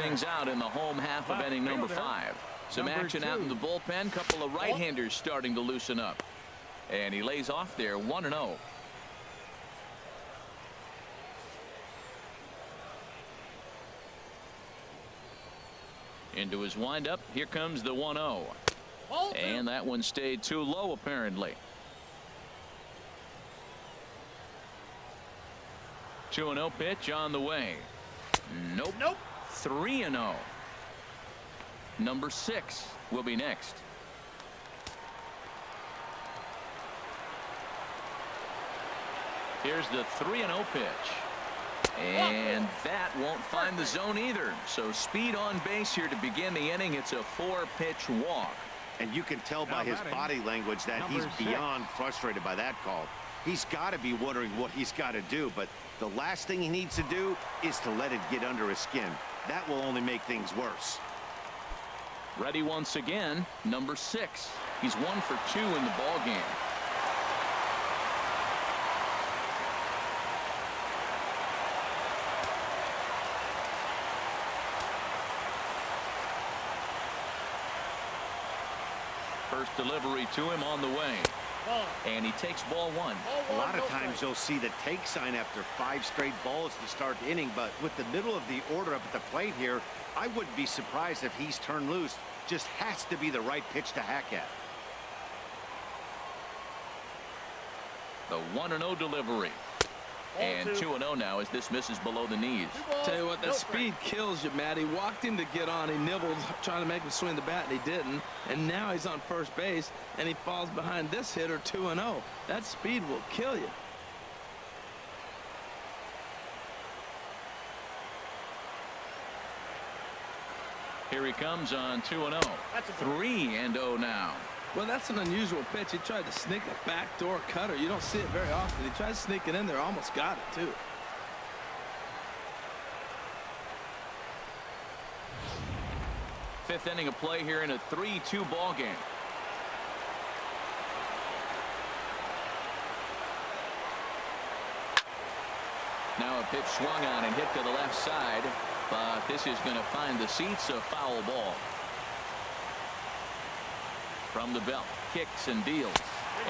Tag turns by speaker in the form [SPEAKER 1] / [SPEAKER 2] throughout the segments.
[SPEAKER 1] things out in the home half of inning number 5. Some action out in the bullpen. Couple of right-handers starting to loosen up. And he lays off there 1-0. Into his windup. Here comes the 1-0. And that one stayed too low apparently. 2-0 pitch on the way. Nope. 3-0. Number 6 will be next. Here's the 3-0 pitch. And that won't find the zone either. So speed on base here to begin the inning. It's a 4-pitch walk.
[SPEAKER 2] And you can tell by his body language that he's beyond frustrated by that call. He's got to be wondering what he's got to do, but the last thing he needs to do is to let it get under his skin. That will only make things worse.
[SPEAKER 1] Ready once again, number 6. He's 1 for 2 in the ball game. First delivery to him on the way. And he takes ball 1.
[SPEAKER 2] A lot of times you'll see the take sign after 5 straight balls to start the inning, but with the middle of the order up at the plate here, I wouldn't be surprised if he's turned loose. Just has to be the right pitch to hack at.
[SPEAKER 1] The 1-0 delivery. And 2-0 now as this misses below the knees.
[SPEAKER 3] Tell you what, that speed kills you, Matt. He walked in to get on. He nibbled, trying to make him swing the bat, and he didn't. And now he's on first base, and he falls behind this hitter 2-0. That speed will kill you.
[SPEAKER 1] Here he comes on 2-0. 3-0 now.
[SPEAKER 3] Well, that's an unusual pitch. He tried to sneak a backdoor cutter. You don't see it very often. He tried to sneak it in there, almost got it too.
[SPEAKER 1] Fifth inning of play here in a 3-2 ball game. Now a pitch swung on and hit to the left side, but this is going to find the seats. A foul ball. From the belt, kicks and deals,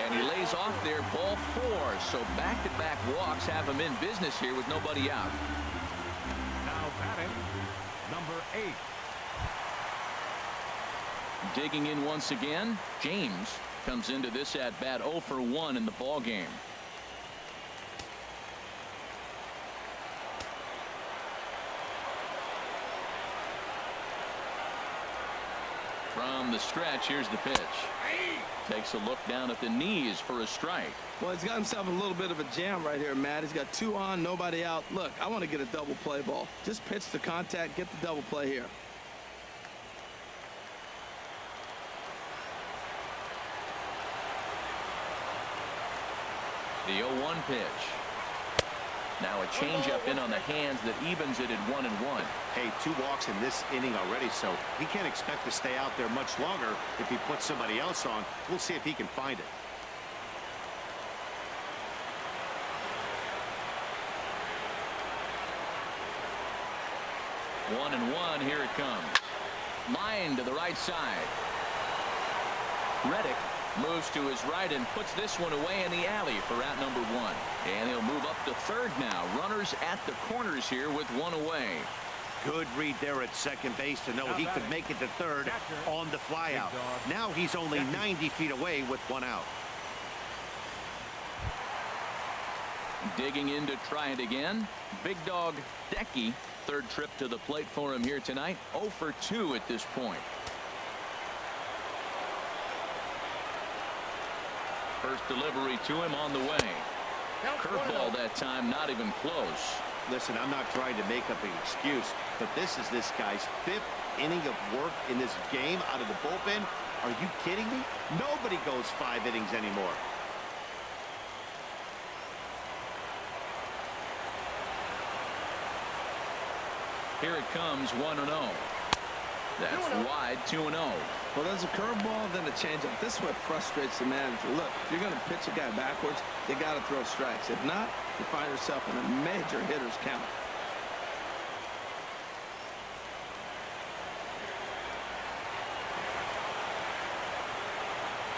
[SPEAKER 1] and he lays off there, ball 4. So back-to-back walks have him in business here with nobody out.
[SPEAKER 4] Now batting, number 8.
[SPEAKER 1] Digging in once again, James comes into this at bat 0 for 1 in the ball game. From the stretch, here's the pitch. Takes a look down at the knees for a strike.
[SPEAKER 3] Well, he's got himself a little bit of a jam right here, Matt. He's got 2 on, nobody out. Look, I want to get a double play ball. Just pitch the contact, get the double play here.
[SPEAKER 1] The 0-1 pitch. Now a changeup in on the hands that evens it at 1-1.
[SPEAKER 2] Hey, 2 walks in this inning already, so he can't expect to stay out there much longer if he puts somebody else on. We'll see if he can find it.
[SPEAKER 1] One and one, here it comes. Line to the right side. Reddick moves to his right and puts this one away in the alley for out number 1. And he'll move up to third now. Runners at the corners here with 1 away.
[SPEAKER 2] Good read there at second base to know he could make it to third on the flyout. Now he's only 90 feet away with 1 out.
[SPEAKER 1] Digging in to try it again. Big dog Decky. Third trip to the plate for him here tonight. 0 for 2 at this point. First delivery to him on the way. Curveball that time, not even close.
[SPEAKER 2] Listen, I'm not trying to make up an excuse, but this is this guy's 5th inning of work in this game out of the bullpen. Are you kidding me? Nobody goes 5 innings anymore.
[SPEAKER 1] Here it comes, 1-0. That's wide, 2-0.
[SPEAKER 3] Well, there's a curveball, then a changeup. This is what frustrates the manager. Look, if you're going to pitch a guy backwards, you got to throw strikes. If not, you find yourself in a major hitter's count.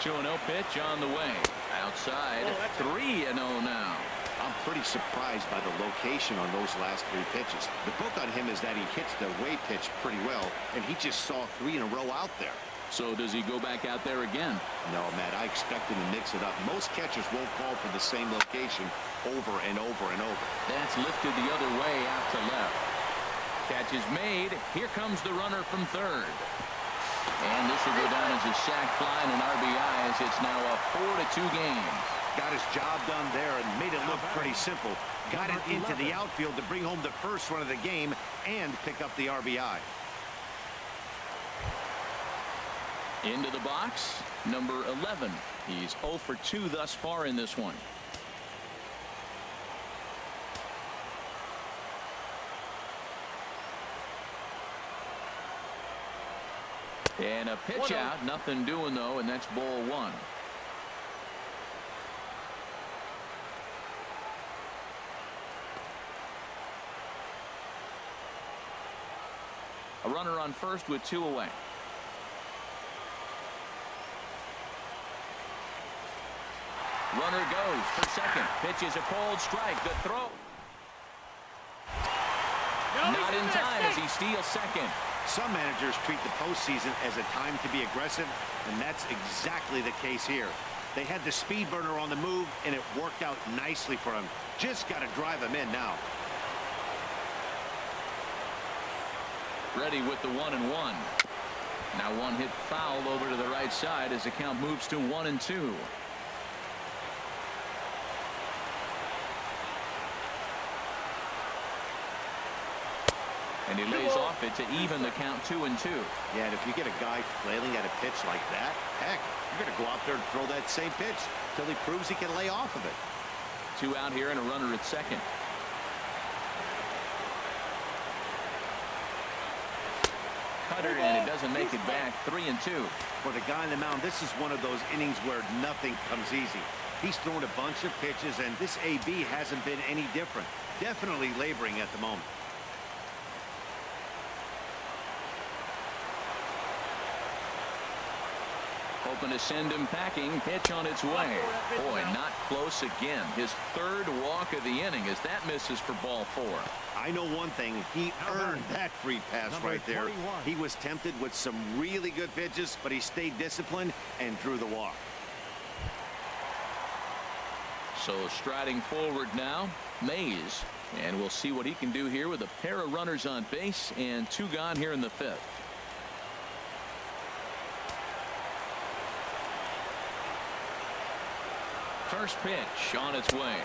[SPEAKER 1] 2-0 pitch on the way. Outside. 3-0 now.
[SPEAKER 2] I'm pretty surprised by the location on those last 3 pitches. The book on him is that he hits the way pitch pretty well, and he just saw 3 in a row out there.
[SPEAKER 1] So does he go back out there again?
[SPEAKER 2] No, Matt, I expect him to mix it up. Most catchers won't call for the same location over and over and over.
[SPEAKER 1] That's lifted the other way out to left. Catch is made. Here comes the runner from third. And this will go down as a sac fly and an RBI, as it's now a 4-2 game.
[SPEAKER 2] Got his job done there and made it look pretty simple. Got it into the outfield to bring home the first run of the game and pick up the RBI.
[SPEAKER 1] Into the box, number 11. He's 0 for 2 thus far in this one. And a pitch out, nothing doing though, and that's ball 1. A runner on first with 2 away. Runner goes for second. Pitch is a cold strike. The throw. Not in time as he steals second.
[SPEAKER 2] Some managers treat the postseason as a time to be aggressive, and that's exactly the case here. They had the speed burner on the move, and it worked out nicely for him. Just got to drive him in now.
[SPEAKER 1] Ready with the 1-1. Now one hit foul over to the right side as the count moves to 1-2. And he lays off it to even the count 2-2.
[SPEAKER 2] Yeah, and if you get a guy flailing at a pitch like that, heck, you're going to go out there and throw that same pitch till he proves he can lay off of it.
[SPEAKER 1] 2 out here and a runner at second. Cutter, and it doesn't make it back. 3-2.
[SPEAKER 2] For the guy on the mound, this is one of those innings where nothing comes easy. He's thrown a bunch of pitches, and this AB hasn't been any different. Definitely laboring at the moment.
[SPEAKER 1] Hoping to send him packing. Pitch on its way. Boy, not close again. His 3rd walk of the inning as that misses for ball 4.
[SPEAKER 2] I know one thing. He earned that free pass right there. He was tempted with some really good pitches, but he stayed disciplined and drew the walk.
[SPEAKER 1] So striding forward now, Mays. And we'll see what he can do here with a pair of runners on base and 2 gone here in the 5th. First pitch on its way.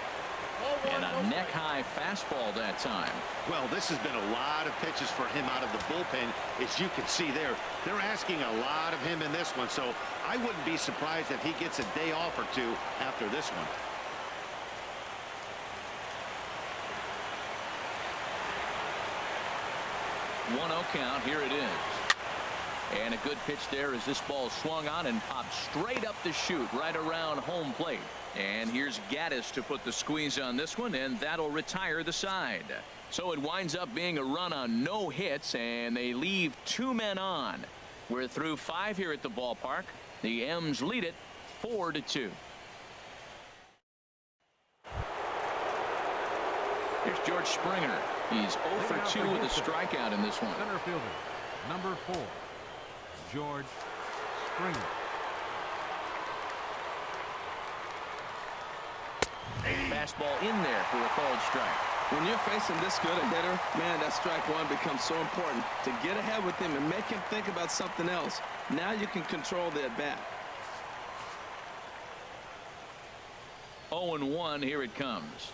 [SPEAKER 1] And a neck-high fastball that time.
[SPEAKER 2] Well, this has been a lot of pitches for him out of the bullpen. As you can see there, they're asking a lot of him in this one. So I wouldn't be surprised if he gets a day off or 2 after this one.
[SPEAKER 1] One 0 count. Here it is. And a good pitch there as this ball swung on and popped straight up the chute right around home plate. And here's Gaddis to put the squeeze on this one, and that'll retire the side. So it winds up being a run on no hits, and they leave 2 men on. We're through 5 here at the ballpark. The M's lead it 4-2. Here's George Springer. He's 0 for 2 with a strikeout in this one.
[SPEAKER 4] Center fielder, number 4, George Springer.
[SPEAKER 1] Fastball in there for a called strike.
[SPEAKER 3] When you're facing this good a hitter, man, that strike 1 becomes so important to get ahead with him and make him think about something else. Now you can control the at bat.
[SPEAKER 1] 0-1. Here it comes.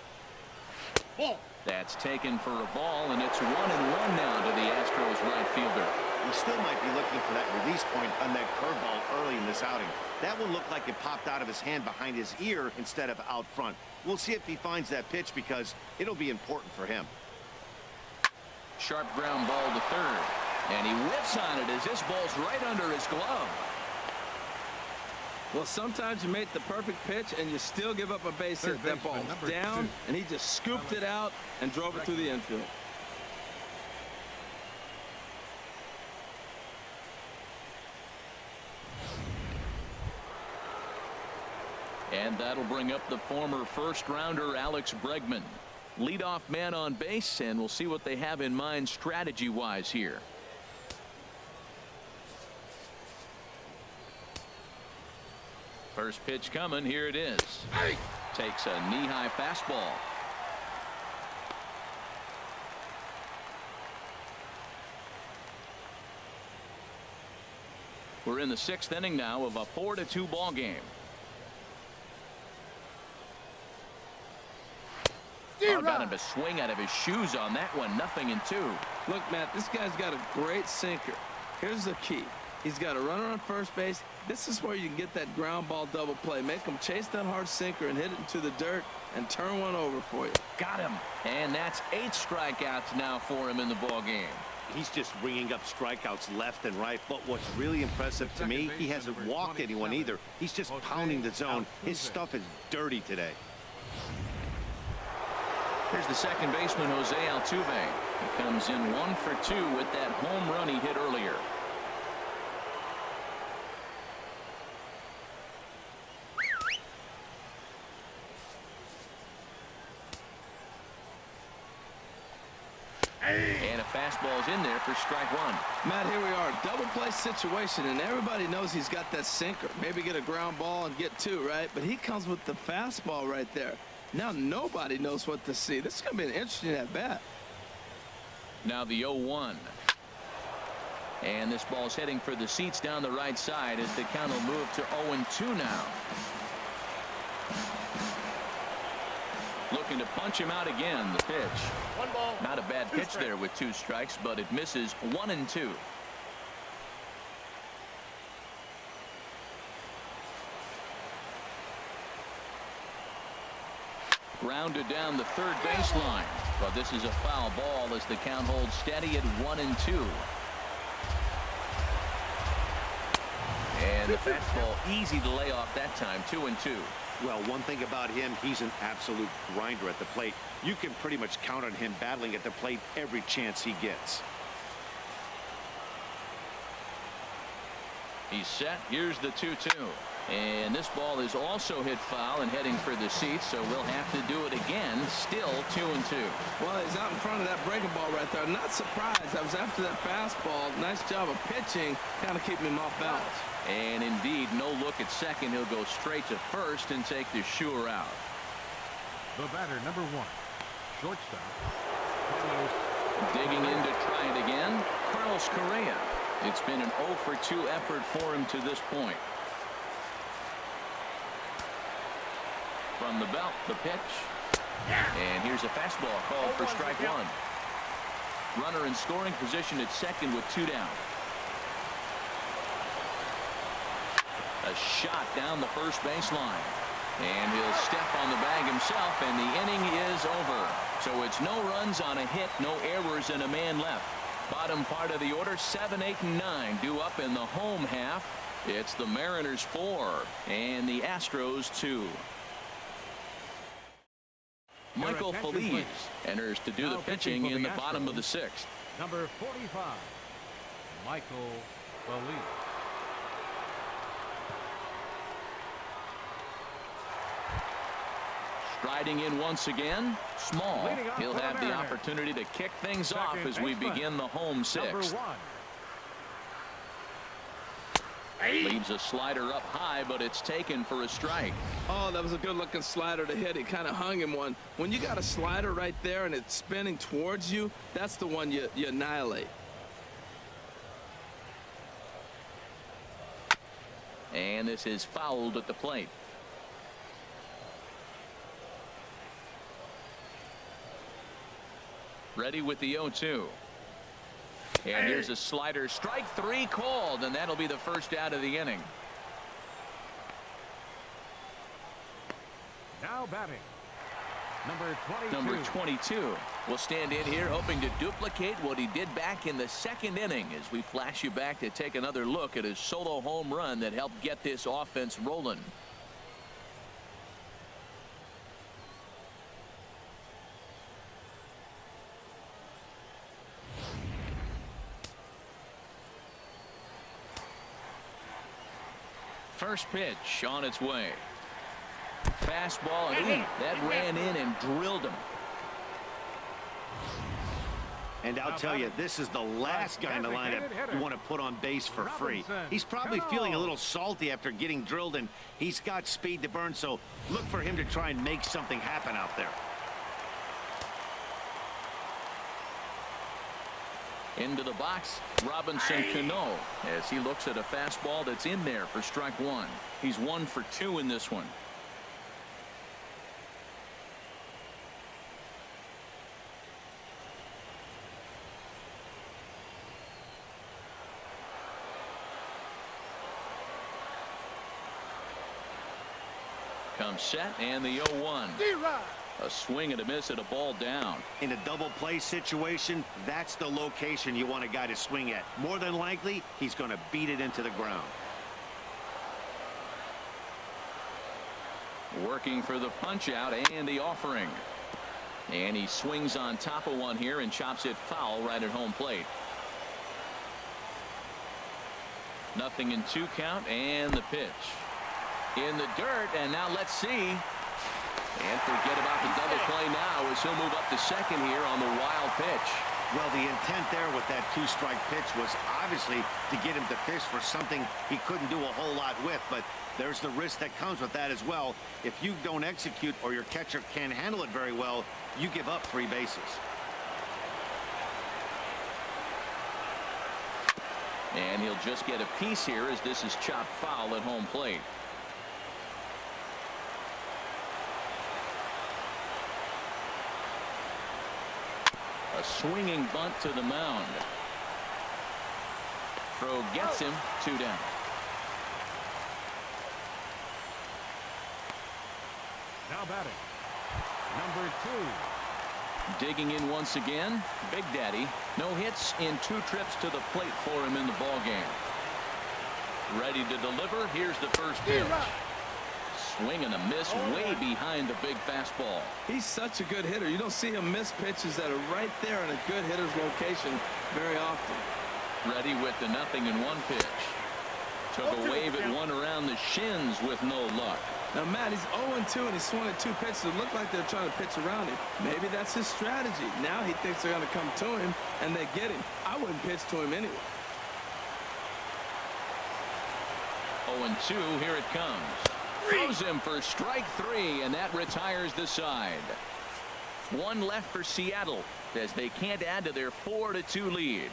[SPEAKER 1] That's taken for a ball, and it's 1-1 now to the Astros right fielder.
[SPEAKER 2] He still might be looking for that release point on that curveball early in this outing. That one looked like it popped out of his hand behind his ear instead of out front. We'll see if he finds that pitch because it'll be important for him.
[SPEAKER 1] Sharp ground ball to third, and he whips on it as this ball's right under his glove.
[SPEAKER 3] Well, sometimes you make the perfect pitch and you still give up a base hit. That ball's down, and he just scooped it out and drove it through the infield.
[SPEAKER 1] And that'll bring up the former first-rounder Alex Bregman. Leadoff man on base, and we'll see what they have in mind strategy-wise here. First pitch coming. Here it is. Takes a knee-high fastball. We're in the 6th inning now of a 4-2 ball game. Got him to swing out of his shoes on that one. 0-2.
[SPEAKER 3] Look, Matt, this guy's got a great sinker. Here's the key. He's got a runner on first base. This is where you can get that ground ball double play. Make him chase that hard sinker and hit it into the dirt and turn one over for you.
[SPEAKER 1] Got him. And that's 8 strikeouts now for him in the ball game.
[SPEAKER 2] He's just ringing up strikeouts left and right. But what's really impressive to me, he hasn't walked anyone either. He's just pounding the zone. His stuff is dirty today.
[SPEAKER 1] Here's the second baseman, Jose Altuve. He comes in 1 for 2 with that home run he hit earlier. And a fastball's in there for strike 1.
[SPEAKER 3] Matt, here we are, double play situation, and everybody knows he's got that sinker. Maybe get a ground ball and get 2, right? But he comes with the fastball right there. Now nobody knows what to see. This is going to be an interesting at bat.
[SPEAKER 1] Now the 0-1. And this ball's heading for the seats down the right side as the count will move to 0-2 now. Looking to punch him out again. The pitch.
[SPEAKER 5] 1 ball.
[SPEAKER 1] Not a bad pitch there with 2 strikes, but it misses. 1-2. Grounded down the third baseline, but this is a foul ball as the count holds steady at 1-2. And the fastball easy to lay off that time. 2-2.
[SPEAKER 2] Well, one thing about him, he's an absolute grinder at the plate. You can pretty much count on him battling at the plate every chance he gets.
[SPEAKER 1] He's set. Here's the 2-2. And this ball is also hit foul and heading for the seats, so we'll have to do it again. Still 2-2.
[SPEAKER 3] Well, he's out in front of that breaking ball right there. I'm not surprised. I was after that fastball. Nice job of pitching, kind of keeping him off balance.
[SPEAKER 1] And indeed, no look at second. He'll go straight to first and take the sure out.
[SPEAKER 4] The batter, number 1, shortstop, Carlos.
[SPEAKER 1] Digging in to try it again, Carlos Correa. It's been an 0 for 2 effort for him to this point. From the belt, the pitch. And here's a fastball called for strike 1. Runner in scoring position at second with 2 down. A shot down the first baseline. And he'll step on the bag himself, and the inning is over. So it's no runs on a hit, no errors, and a man left. Bottom part of the order, 7, 8, and 9 due up in the home half. It's the Mariners 4 and the Astros 2. Michael Feliz enters to do the pitching in the bottom of the 6th.
[SPEAKER 4] Number 45, Michael Feliz.
[SPEAKER 1] Striding in once again, Small. He'll have the opportunity to kick things off as we begin the home 6th. Leaves a slider up high, but it's taken for a strike.
[SPEAKER 3] Oh, that was a good looking slider to hit. He kind of hung him one. When you got a slider right there and it's spinning towards you, that's the one you annihilate.
[SPEAKER 1] And this is fouled at the plate. Ready with the 0-2. And here's a slider. Strike 3 called, and that'll be the first out of the inning.
[SPEAKER 4] Now batting,
[SPEAKER 1] Number 22 will stand in here hoping to duplicate what he did back in the 2nd inning as we flash you back to take another look at his solo home run that helped get this offense rolling. First pitch on its way. Fastball, and that ran in and drilled him.
[SPEAKER 2] And I'll tell you, this is the last guy in the lineup you want to put on base for free. He's probably feeling a little salty after getting drilled, and he's got speed to burn, so look for him to try and make something happen out there.
[SPEAKER 1] Into the box, Robinson Cano, as he looks at a fastball that's in there for strike one. He's 1 for 2 in this one. Comes set, and the 0-1. A swing and a miss at a ball down.
[SPEAKER 2] In a double play situation, that's the location you want a guy to swing at. More than likely, he's going to beat it into the ground.
[SPEAKER 1] Working for the punch out and the offering. And he swings on top of one here and chops it foul right at home plate. 0-2 count, and the pitch. In the dirt, and now let's see. And forget about the double play now as he'll move up to second here on the wild pitch.
[SPEAKER 2] Well, the intent there with that 2-strike pitch was obviously to get him to fish for something he couldn't do a whole lot with, but there's the risk that comes with that as well. If you don't execute or your catcher can't handle it very well, you give up 3 bases.
[SPEAKER 1] And he'll just get a piece here as this is chopped foul at home plate. A swinging bunt to the mound. Throw gets him, 2 down.
[SPEAKER 4] Now batting, number 2.
[SPEAKER 1] Digging in once again, Big Daddy. No hits in 2 trips to the plate for him in the ball game. Ready to deliver. Here's the first pitch. Swing and a miss way behind the big fastball.
[SPEAKER 3] He's such a good hitter. You don't see him miss pitches that are right there in a good hitter's location very often.
[SPEAKER 1] Ready with the 0-1 pitch. Took a wave at one around the shins with no luck.
[SPEAKER 3] Now, Matt, he's 0-2 and he swung at 2 pitches that look like they're trying to pitch around him. Maybe that's his strategy. Now he thinks they're going to come to him and they get him. I wouldn't pitch to him anyway.
[SPEAKER 1] 0-2, here it comes. Throws him for strike 3, and that retires the side. 1 left for Seattle as they can't add to their 4-2 lead.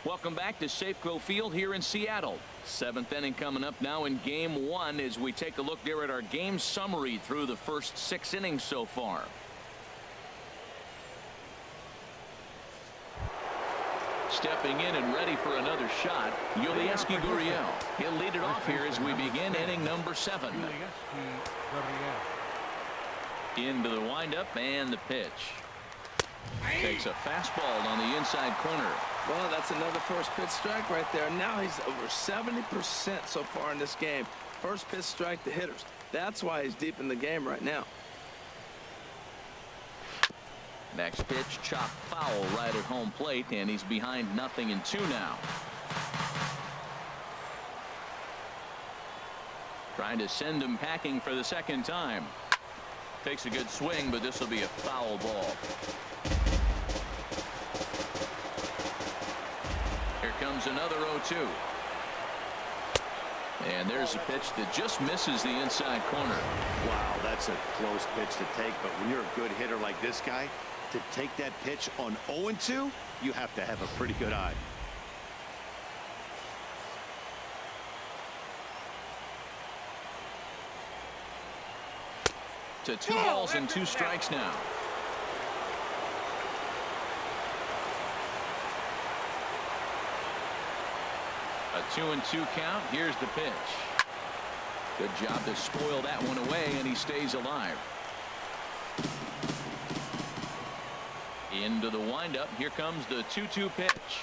[SPEAKER 1] Welcome back to Safeco Field here in Seattle. 7th inning coming up now in game 1 as we take a look there at our game summary through the first 6 innings so far. Stepping in and ready for another shot, Yulieski Gurriel. He'll lead it off here as we begin inning number 7. Into the windup and the pitch. Takes a fastball on the inside corner.
[SPEAKER 3] Well, that's another first pitch strike right there. Now he's over 70% so far in this game. First pitch strike to hitters. That's why he's deep in the game right now.
[SPEAKER 1] Next pitch, chopped foul right at home plate, and he's behind 0-2 now. Trying to send him packing for the second time. Takes a good swing, but this will be a foul ball. Here comes another 0-2. And there's a pitch that just misses the inside corner.
[SPEAKER 2] Wow, that's a close pitch to take, but when you're a good hitter like this guy, to take that pitch on 0-2, you have to have a pretty good eye.
[SPEAKER 1] To 2 balls and 2 strikes now. A 2-2 count. Here's the pitch. Good job to spoil that one away, and he stays alive. Into the windup. Here comes the 2-2 pitch.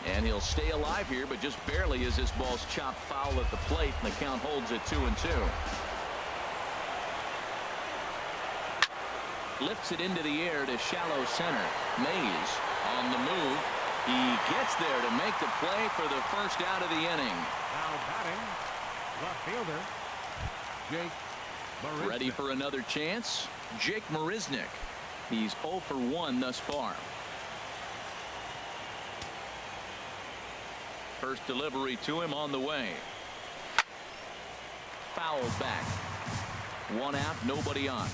[SPEAKER 1] And he'll stay alive here, but just barely as this ball's chopped foul at the plate, and the count holds at 2-2. Lifts it into the air to shallow center. Mays on the move. He gets there to make the play for the first out of the inning.
[SPEAKER 4] Now batting, left fielder, Jake Marisnick.
[SPEAKER 1] Ready for another chance? Jake Marisnick. He's 0 for 1 thus far. First delivery to him on the way. Foul back. 1 out, nobody on.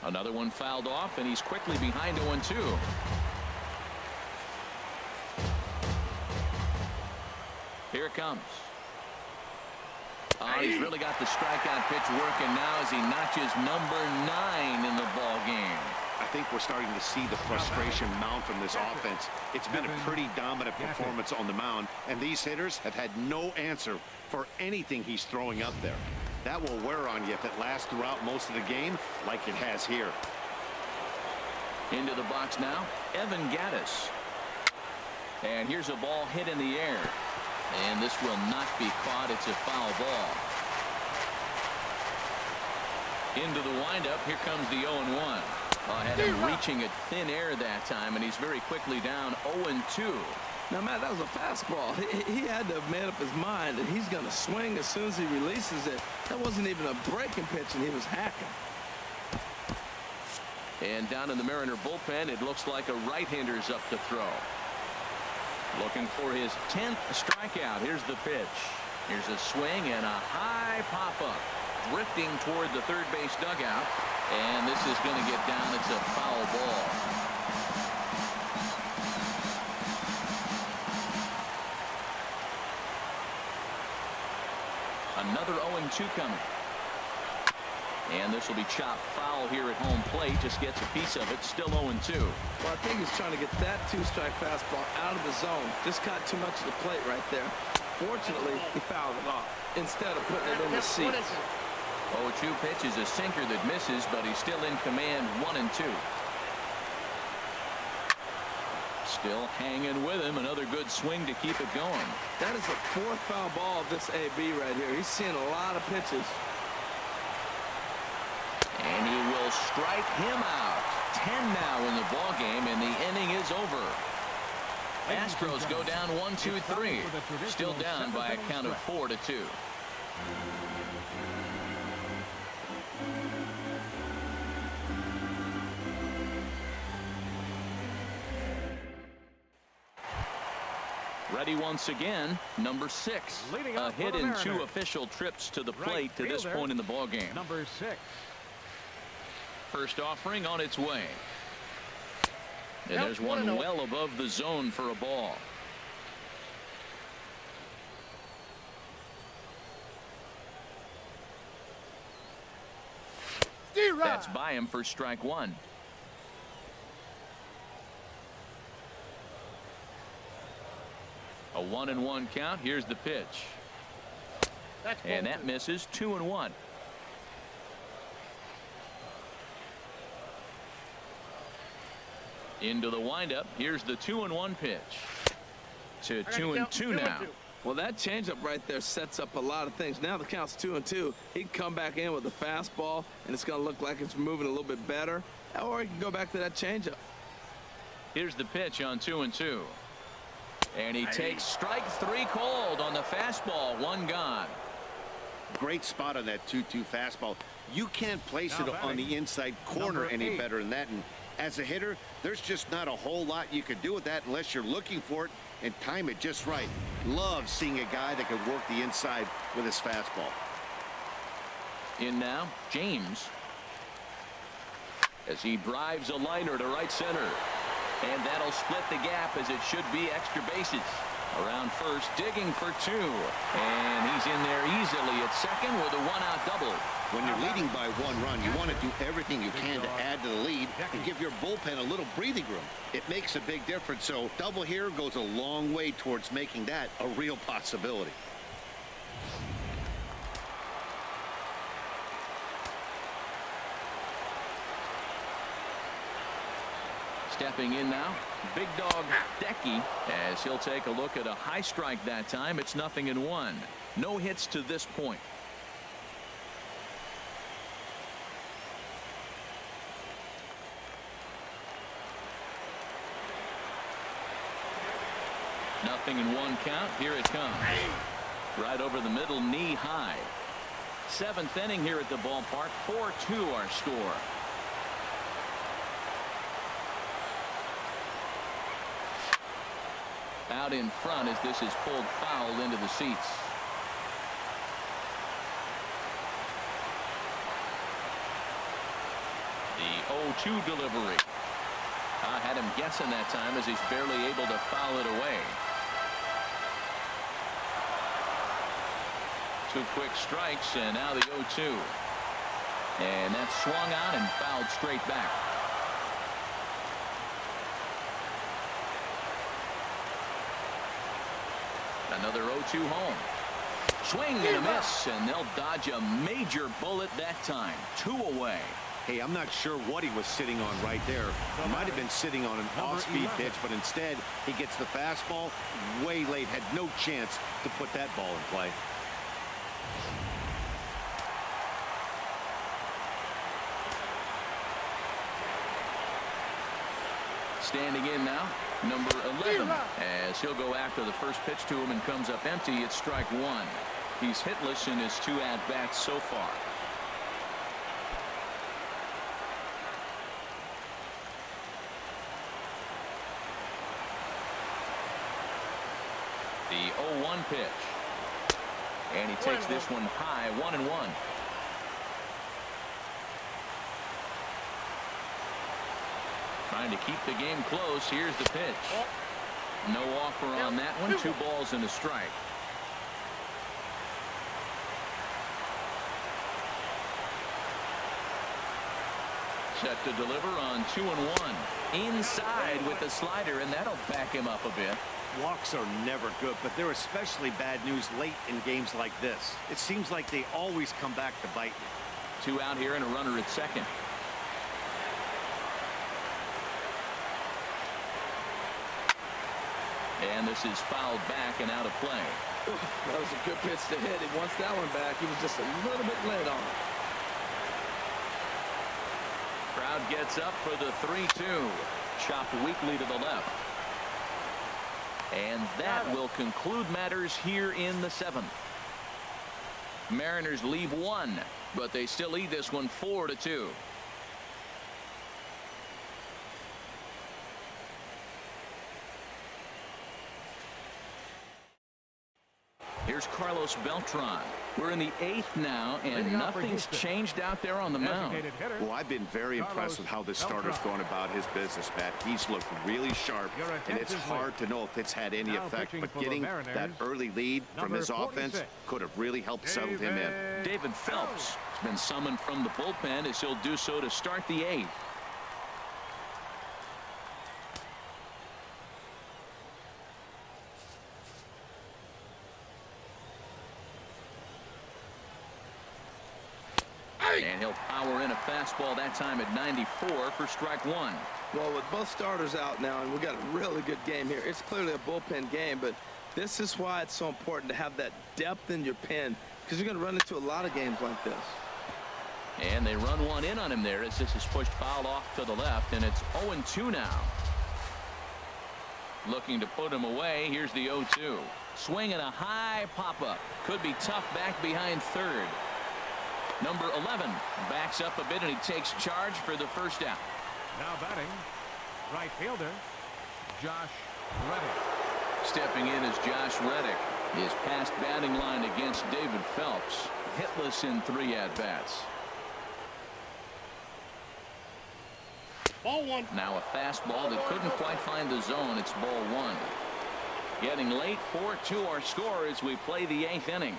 [SPEAKER 1] Another one fouled off, and he's quickly behind 0-2. Here it comes. He's really got the strikeout pitch working now as he notches number 9 in the ball game.
[SPEAKER 2] I think we're starting to see the frustration mount from this offense. It's been a pretty dominant performance on the mound, and these hitters have had no answer for anything he's throwing up there. That will wear on you if it lasts throughout most of the game like it has here.
[SPEAKER 1] Into the box now, Evan Gattis. And here's a ball hit in the air. And this will not be caught. It's a foul ball. Into the windup. Here comes the 0-1. Had him reaching at thin air that time, and he's very quickly down 0-2.
[SPEAKER 3] Now, Matt, that was a fastball. He had to have made up his mind that he's going to swing as soon as he releases it. That wasn't even a breaking pitch, and he was hacking.
[SPEAKER 1] And down in the Mariner bullpen, it looks like a right-hander's up to throw. Looking for his 10th strikeout. Here's the pitch. Here's a swing and a high pop-up. Drifting toward the third base dugout. And this is going to get down. It's a foul ball. Another 0-2 coming. And this will be chopped foul here at home plate. Just gets a piece of it. Still 0-2.
[SPEAKER 3] Well, I think he's trying to get that 2-strike fastball out of the zone. Just got too much of the plate right there. Fortunately, he fouled it off instead of putting it in the seats.
[SPEAKER 1] 0-2 pitch is a sinker that misses, but he's still in command. 1-2. Still hanging with him. Another good swing to keep it going.
[SPEAKER 3] That is the 4th foul ball of this AB right here. He's seeing a lot of pitches.
[SPEAKER 1] And he will strike him out. 10 now in the ball game, and the inning is over. Astros go down 1-2-3. Still down by a count of 4-2. Ready once again, number 6. A hit in 2 official trips to the plate to this point in the ball game.
[SPEAKER 4] Number 6.
[SPEAKER 1] First offering on its way. And there's one well above the zone for a ball. That's by him for strike 1. A 1-1 count. Here's the pitch. And that misses. 2-1. Into the windup. Here's the 2-1 pitch. To 2-2 now.
[SPEAKER 3] Well, that changeup right there sets up a lot of things. Now the count's 2-2. He can come back in with a fastball, and it's going to look like it's moving a little bit better. Or he can go back to that changeup.
[SPEAKER 1] Here's the pitch on 2-2. And he takes strike 3 cold on the fastball. 1 gone.
[SPEAKER 2] Great spot on that 2-2 fastball. You can't place it on the inside corner any better than that. And as a hitter, there's just not a whole lot you could do with that unless you're looking for it and time it just right. Love seeing a guy that can work the inside with his fastball.
[SPEAKER 1] In now, James. As he drives a liner to right center. And that'll split the gap as it should be extra bases. Around first, digging for 2. And he's in there easily at second with a 1-out double.
[SPEAKER 2] When you're leading by 1 run, you want to do everything you can to add to the lead and give your bullpen a little breathing room. It makes a big difference, so double here goes a long way towards making that a real possibility.
[SPEAKER 1] Stepping in now, big dog Decky, as he'll take a look at a high strike that time. It's 0-1. No hits to this point. 0-1 count. Here it comes. Right over the middle, knee high. 7th inning here at the ballpark. 4-2 our score. Out in front as this is pulled foul into the seats. The 0-2 delivery. I had him guessing that time as he's barely able to foul it away. 2 quick strikes and now the 0-2. And that's swung on and fouled straight back. Another 0-2 home. Swing and a miss, and they'll dodge a major bullet that time. 2 away.
[SPEAKER 2] Hey, I'm not sure what he was sitting on right there. He might have been sitting on an off-speed pitch, but instead he gets the fastball way late. Had no chance to put that ball in play.
[SPEAKER 1] Standing in now, number 11, as he'll go after the first pitch to him and comes up empty. It's strike 1. He's hitless in his 2 at-bats so far. The 0-1 pitch, and he takes this one high. 1-1. Trying to keep the game close. Here's the pitch. No offer on that one. 2 balls and a strike. Set to deliver on 2-1. Inside with the slider, and that'll back him up a bit.
[SPEAKER 2] Walks are never good, but they're especially bad news late in games like this. It seems like they always come back to bite you.
[SPEAKER 1] 2 out here and a runner at second. And this is fouled back and out of play.
[SPEAKER 3] That was a good pitch to hit. He wants that one back. He was just a little bit late on it.
[SPEAKER 1] Crowd gets up for the 3-2. Chopped weakly to the left. And that will conclude matters here in the 7th. Mariners leave 1, but they still lead this one 4-2. Here's Carlos Beltran. We're in the 8th now, and nothing's changed out there on the mound.
[SPEAKER 2] Well, I've been very impressed with how this starter's going about his business, Matt. He's looked really sharp, and it's hard to know if it's had any effect, but getting that early lead from his offense could have really helped settle him in.
[SPEAKER 1] David Phelps has been summoned from the bullpen as he'll do so to start the 8th. And he'll power in a fastball that time at 94 for strike 1.
[SPEAKER 3] Well, with both starters out now, and we got a really good game here. It's clearly a bullpen game, but this is why it's so important to have that depth in your pen, because you're going to run into a lot of games like this.
[SPEAKER 1] And they run one in on him there as this is pushed foul off to the left, and it's 0-2 now. Looking to put him away. Here's the 0-2. Swing and a high pop-up. Could be tough back behind third. Number 11 backs up a bit, and he takes charge for the first out.
[SPEAKER 4] Now batting, right fielder, Josh Reddick.
[SPEAKER 1] Stepping in is Josh Reddick. His past batting line against David Phelps. Hitless in 3 at-bats.
[SPEAKER 5] Ball 1.
[SPEAKER 1] Now a fastball that couldn't quite find the zone. It's ball 1. Getting late. 4-2 our score as we play the 8th inning.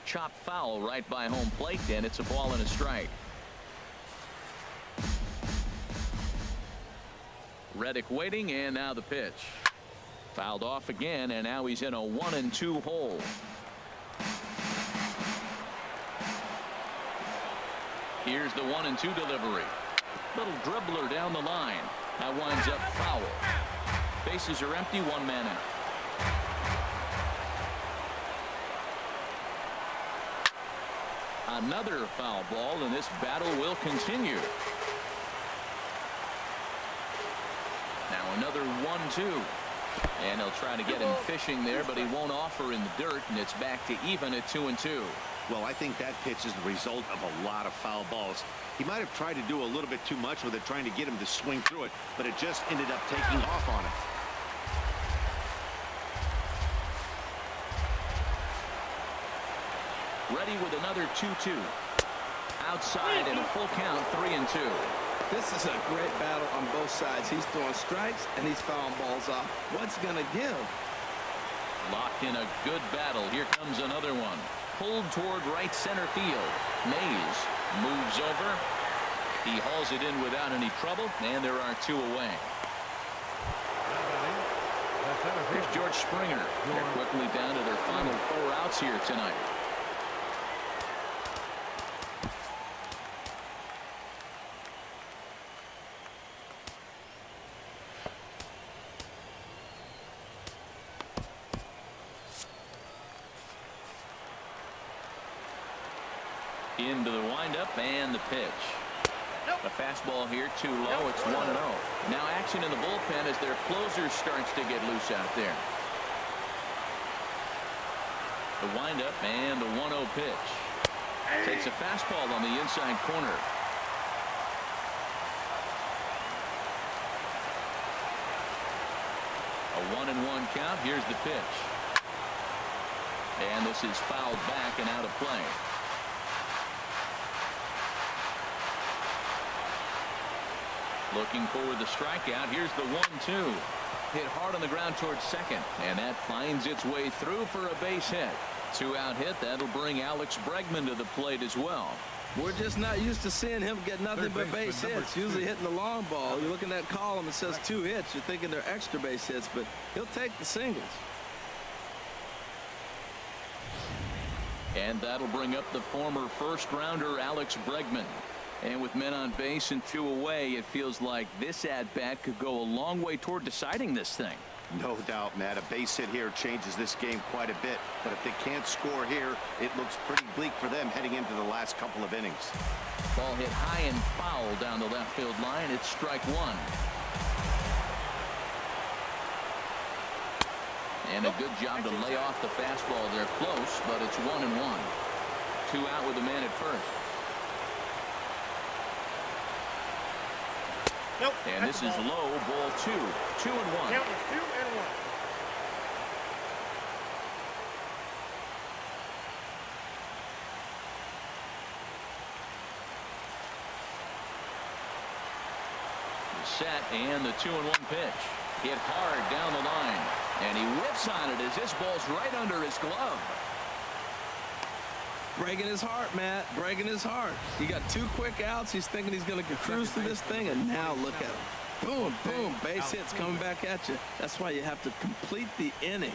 [SPEAKER 1] Chop foul right by home plate, and it's a ball and a strike. Reddick waiting, and now the pitch. Fouled off again, and now he's in a 1-2 hole. Here's the 1-2 delivery. Little dribbler down the line. That winds up foul. Bases are empty, 1 man out. Another foul ball, and this battle will continue. Now another 1-2. And they'll try to get him fishing there, but he won't offer in the dirt, and it's back to even at 2-2.
[SPEAKER 2] Well, I think that pitch is the result of a lot of foul balls. He might have tried to do a little bit too much with it, trying to get him to swing through it, but it just ended up taking off on him.
[SPEAKER 1] Ready with another 2-2. Outside and a full count, 3-2.
[SPEAKER 3] This is a great battle on both sides. He's throwing strikes and he's fouling balls off. What's going to give?
[SPEAKER 1] Locked in a good battle. Here comes another one. Pulled toward right center field. Mays moves over. He hauls it in without any trouble, and there are 2 away. Here's George Springer. They're quickly down to their final 4 outs here tonight. Into the windup and the pitch. A fastball here too low. It's 1-0. Now action in the bullpen as their closer starts to get loose out there. The windup and the 1-0 pitch. Takes a fastball on the inside corner. A 1-1 count. Here's the pitch. And this is fouled back and out of play. Looking for the strikeout. Here's the 1-2. Hit hard on the ground towards second, and that finds its way through for a base hit. 2-out hit. That'll bring Alex Bregman to the plate as well.
[SPEAKER 3] We're just not used to seeing him get nothing but base hits. Usually hitting the long ball. You look in that column, it says 2 hits. You're thinking they're extra base hits, but he'll take the singles.
[SPEAKER 1] And that'll bring up the former first-rounder Alex Bregman. And with men on base and 2 away, it feels like this at-bat could go a long way toward deciding this thing.
[SPEAKER 2] No doubt, Matt. A base hit here changes this game quite a bit. But if they can't score here, it looks pretty bleak for them heading into the last couple of innings.
[SPEAKER 1] Ball hit high and foul down the left field line. It's strike 1. And a good job to lay off the fastball. They're close, but it's 1-1. 2 out with a man at first.
[SPEAKER 5] Nope,
[SPEAKER 1] and this is low, ball 2. 2-1.
[SPEAKER 5] Count is 2-1.
[SPEAKER 1] Set and the 2-1 pitch. Hit hard down the line, and he whips on it as this ball's right under his glove.
[SPEAKER 3] Breaking his heart, Matt. Breaking his heart. He got 2 quick outs. He's thinking he's going to cruise through this thing, and now look at him. Boom, boom. Base hits coming back at you. That's why you have to complete the inning.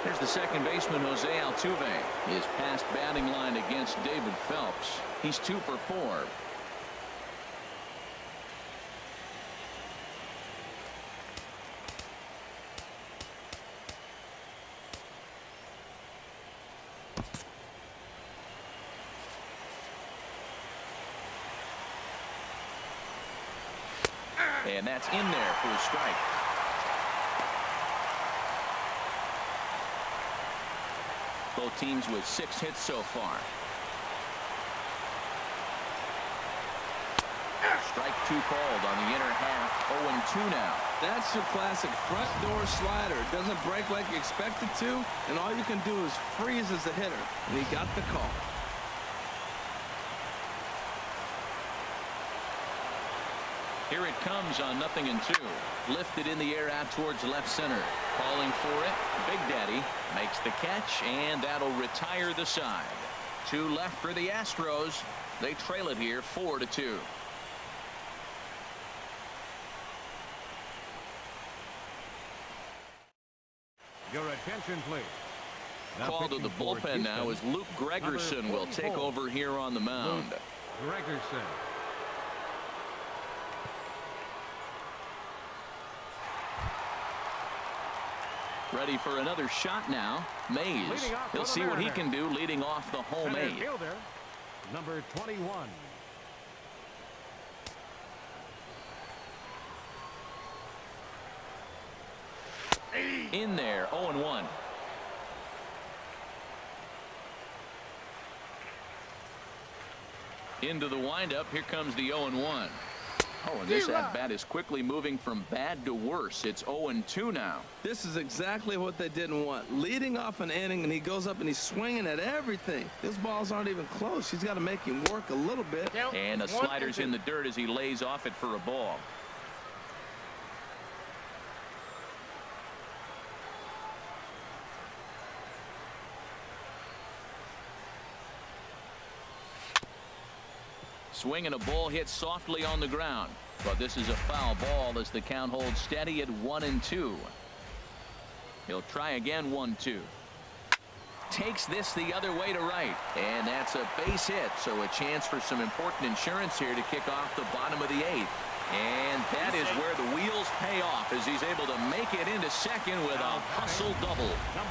[SPEAKER 1] Here's the second baseman, Jose Altuve. His past batting line against David Phelps. He's 2 for 4. And that's in there for a strike. Both teams with 6 hits so far. Strike 2 called on the inner half. 0-2 now.
[SPEAKER 3] That's your classic front door slider. It doesn't break like you expect it to, and all you can do is freeze as a hitter. And he got the call.
[SPEAKER 1] Here it comes on 0-2. Lifted in the air out towards left center. Calling for it. Big Daddy makes the catch, and that'll retire the side. 2 left for the Astros. They trail it here 4-2.
[SPEAKER 4] Your attention, please.
[SPEAKER 1] Call to the bullpen now as Luke Gregerson will take over here on the mound.
[SPEAKER 4] Gregerson.
[SPEAKER 1] Ready for another shot now. Mays. He'll see what he can do leading off the home 8.
[SPEAKER 4] Fielder, number 21.
[SPEAKER 1] In there, 0-1. Into the windup. Here comes the 0-1. Oh, and this at-bat is quickly moving from bad to worse. It's 0-2 now.
[SPEAKER 3] This is exactly what they didn't want. Leading off an inning, and he goes up and he's swinging at everything. His balls aren't even close. He's got to make him work a little bit.
[SPEAKER 1] And the slider's in the dirt as he lays off it for a ball. Swing and a ball hit softly on the ground. But this is a foul ball as the count holds steady at 1-2. He'll try again. 1-2. Takes this the other way to right. And that's a base hit. So a chance for some important insurance here to kick off the bottom of the 8th. And that is where the wheels pay off as he's able to make it into second with a hustle double.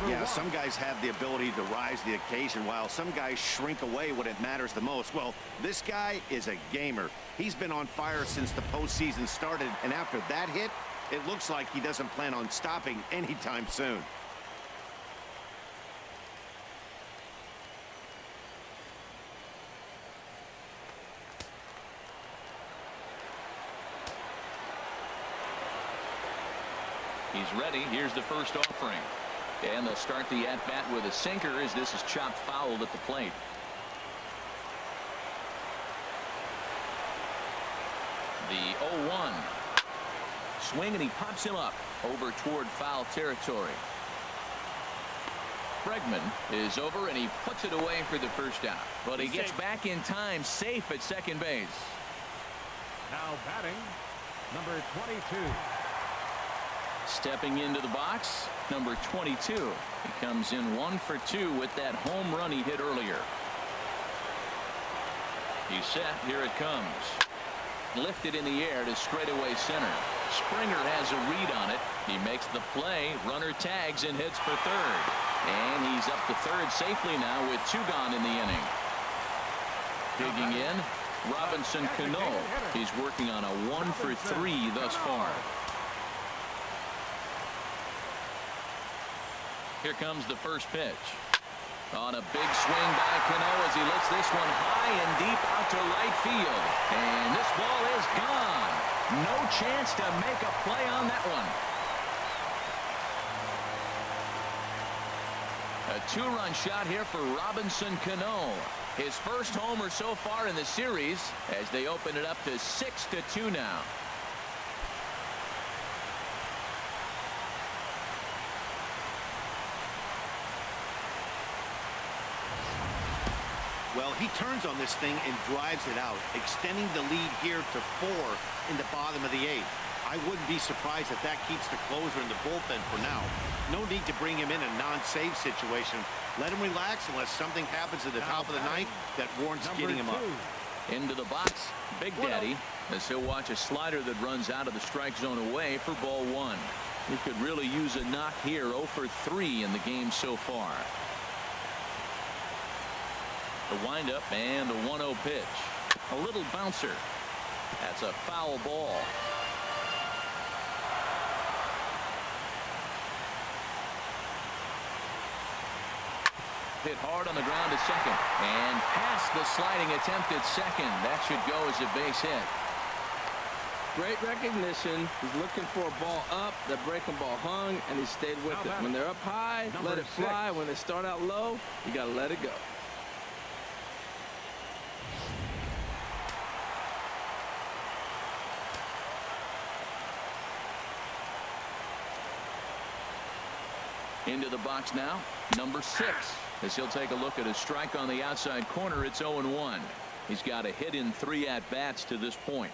[SPEAKER 2] Yeah, some guys have the ability to rise to the occasion while some guys shrink away when it matters the most. Well, this guy is a gamer. He's been on fire since the postseason started, and after that hit, it looks like he doesn't plan on stopping anytime soon.
[SPEAKER 1] He's ready. Here's the first offering. And they'll start the at-bat with a sinker as this is chopped foul at the plate. The 0-1. Swing and he pops him up over toward foul territory. Bregman is over and he puts it away for the first out. But he gets back in time, safe at second base.
[SPEAKER 4] Now batting, number 22.
[SPEAKER 1] Stepping into the box, number 22. He comes in 1 for 2 with that home run he hit earlier. He's set. Here it comes. Lifted in the air to straightaway center. Springer has a read on it. He makes the play. Runner tags and hits for third. And he's up to third safely now with 2 gone in the inning. Digging in, Robinson Cano. He's working on a 1 for 3 thus far. Here comes the first pitch. On a big swing by Cano as he lets this one high and deep out to right field. And this ball is gone. No chance to make a play on that one. A 2-run shot here for Robinson Cano. His first homer so far in the series as they open it up to 6-2 now.
[SPEAKER 2] Well, he turns on this thing and drives it out, extending the lead here to 4 in the bottom of the 8th. I wouldn't be surprised if that keeps the closer in the bullpen for now. No need to bring him in a non-save situation. Let him relax unless something happens at the top of the 9th that warrants getting him up.
[SPEAKER 1] Into the box, Big Daddy, as he'll watch a slider that runs out of the strike zone away for ball 1. He could really use a knock here. 0 for 3 in the game so far. The windup and the 1-0 pitch. A little bouncer. That's a foul ball. Hit hard on the ground to second. And past the sliding attempt at second. That should go as a base hit.
[SPEAKER 3] Great recognition. He's looking for a ball up. The breaking ball hung, and he stayed with it. When they're up high, let it fly. When they start out low, you got to let it go.
[SPEAKER 1] Into the box now, number 6, as he'll take a look at a strike on the outside corner. It's 0-1. He's got a hit in 3 at-bats to this point.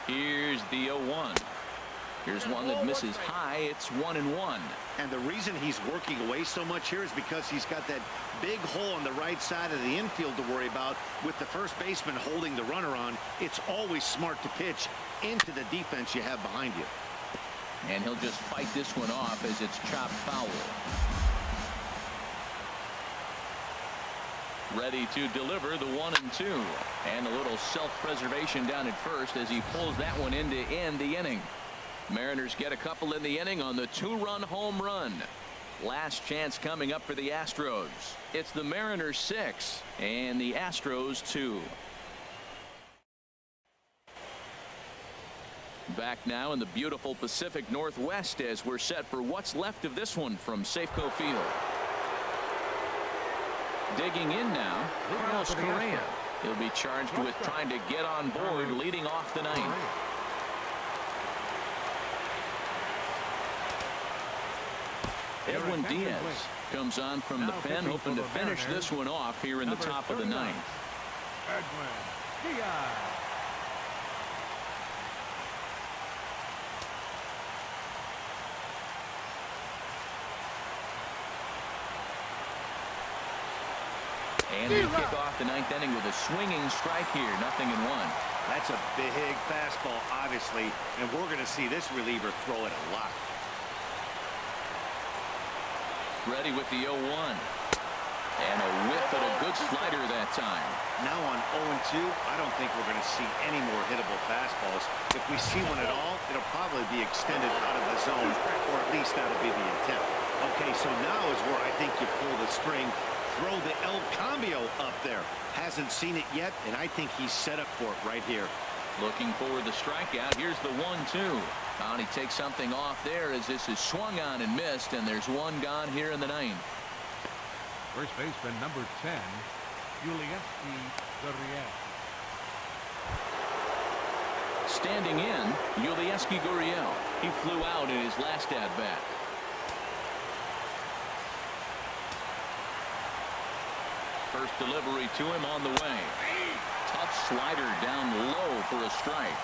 [SPEAKER 1] Here's the 0-1. Here's one that misses high. It's 1-1.
[SPEAKER 2] And the reason he's working away so much here is because he's got that big hole on the right side of the infield to worry about. With the first baseman holding the runner on, it's always smart to pitch into the defense you have behind you.
[SPEAKER 1] And he'll just fight this one off as it's chopped foul. Ready to deliver the 1-2. And a little self-preservation down at first as he pulls that one in to end the inning. Mariners get a couple in the inning on the 2-run home run. Last chance coming up for the Astros. It's the Mariners 6 and the Astros 2. Back now in the beautiful Pacific Northwest as we're set for what's left of this one from Safeco Field. Digging in now, Carlos Correa. He'll be charged with trying to get on board leading off the ninth. Edwin Diaz comes on from the pen, hoping to finish this one off here in the top of the ninth.
[SPEAKER 4] Edwin Diaz.
[SPEAKER 1] And we kick off the ninth inning with a swinging strike here. 0-1.
[SPEAKER 2] That's a big fastball, obviously, and we're going to see this reliever throw it a lot.
[SPEAKER 1] Ready with the 0-1. And a whiff at a good slider that time.
[SPEAKER 2] Now on 0-2, I don't think we're going to see any more hittable fastballs. If we see one at all, it'll probably be extended out of the zone, or at least that'll be the intent. Okay, so now is where I think you pull the string. Throw the El Cambio up there. Hasn't seen it yet, and I think he's set up for it right here.
[SPEAKER 1] Looking for the strikeout. Here's the 1-2. And he takes something off there as this is swung on and missed, and there's one gone here in the ninth.
[SPEAKER 4] First baseman number 10, Yulieski Gurriel.
[SPEAKER 1] Standing in, Yulieski Gurriel. He flew out in his last at-bat. First delivery to him on the way. Tough slider down low for a strike.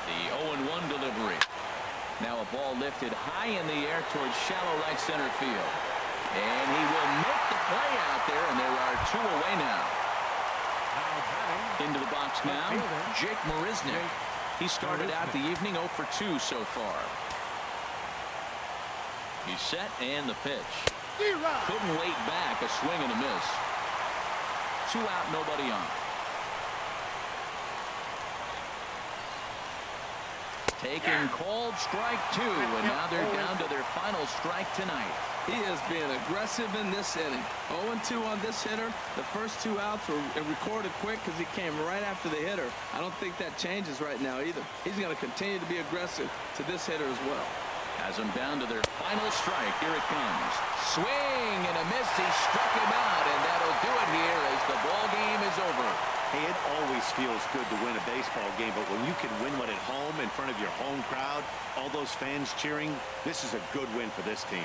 [SPEAKER 1] The 0-1 delivery. Now a ball lifted high in the air towards shallow right center field. And he will make the play out there, and there are two away now. Into the box now, Jake Marisnick. He started out the evening 0 for 2 so far. He's set and the pitch. Couldn't wait back. A swing and a miss. 2 out, nobody on. Taking called strike 2, and now they're down to their final strike tonight.
[SPEAKER 3] He is being aggressive in this inning. 0-2 on this hitter. The first 2 outs were recorded quick because he came right after the hitter. I don't think that changes right now either. He's going to continue to be aggressive to this hitter as well.
[SPEAKER 1] Has them down to their final strike. Here it comes. Swing and a miss. He struck him out, and that'll do it here as the ball game is over.
[SPEAKER 2] Hey, it always feels good to win a baseball game, but when you can win one at home in front of your home crowd, all those fans cheering, this is a good win for this team.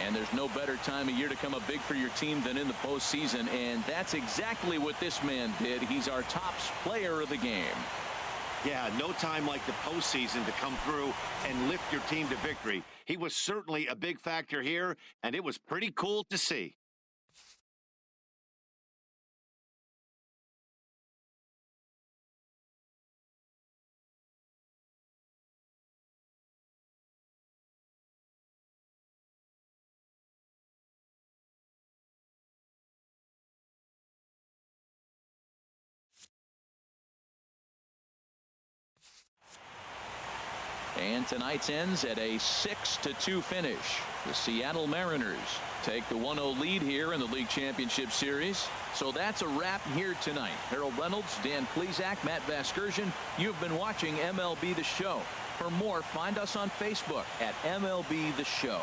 [SPEAKER 1] And there's no better time of year to come up big for your team than in the postseason, and that's exactly what this man did. He's our top player of the game.
[SPEAKER 2] Yeah, no time like the postseason to come through and lift your team to victory. He was certainly a big factor here, and it was pretty cool to see.
[SPEAKER 1] And tonight's ends at a 6-2 finish. The Seattle Mariners take the 1-0 lead here in the League Championship Series. So that's a wrap here tonight. Harold Reynolds, Dan Plesac, Matt Vasgersian. You've been watching MLB The Show. For more, find us on Facebook at MLB The Show.